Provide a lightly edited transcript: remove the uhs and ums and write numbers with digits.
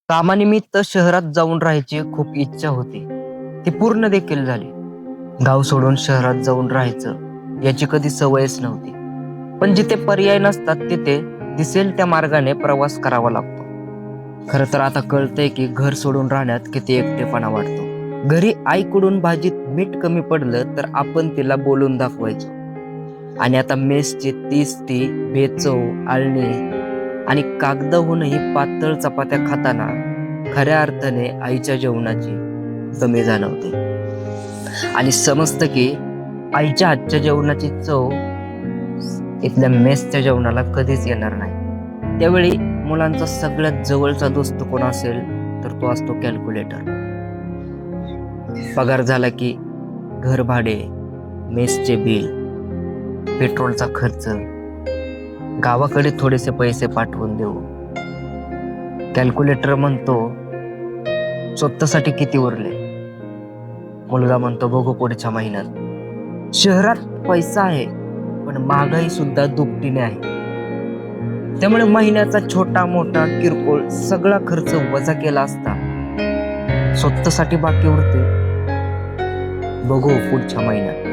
कामानिमित्त शहरात जाऊन राहायची खूप इच्छा होती. ती पूर्ण देखील झाली. गाव सोडून शहरात जाऊन राहायचं याची कधी सवयच नव्हती. पण जिथे पर्याय नसतात तिथे दिसेल त्या मार्गाने प्रवास करावा लागतो. खरं तर आता कळतंय की घर सोडून राहण्यात किती एकटेपणा वाटतो. घरी आईकडून भाजीत मीठ कमी पडलं तर आपण तिला बोलून दाखवायचो. आणि आता मेसची तीच ती बेचव, आळणी आणि कागदाहूनही पातळ चपात्या खाताना खऱ्या अर्थाने आईच्या जेवणाची कमी जाणवते. आणि समजतं की आईच्या हातच्या जेवणाची चव इथल्या मेसच्या जेवणाला कधीच येणार नाही. त्यावेळी मुलांचा सगळ्यात जवळचा दोस्त कोण असेल तर तो असतो कॅल्क्युलेटर. पगार झाला की घर भाडे, मेसचे बिल, पेट्रोलचा खर्च, गावाकडे थोडेसे पैसे पाठवून देऊ. कॅल्क्युलेटर म्हणतो स्वतःसाठी किती उरले. मुलगा म्हणतो बघू पुढच्या महिन्यात. शहरात पैसा आहे पण महागाई सुद्धा दुपटीने आहे. त्यामुळे महिन्याचा छोटा मोठा किरकोळ सगळा खर्च वजा केला असता स्वतःसाठी बाकी उरते बघू पुढच्या महिन्यात.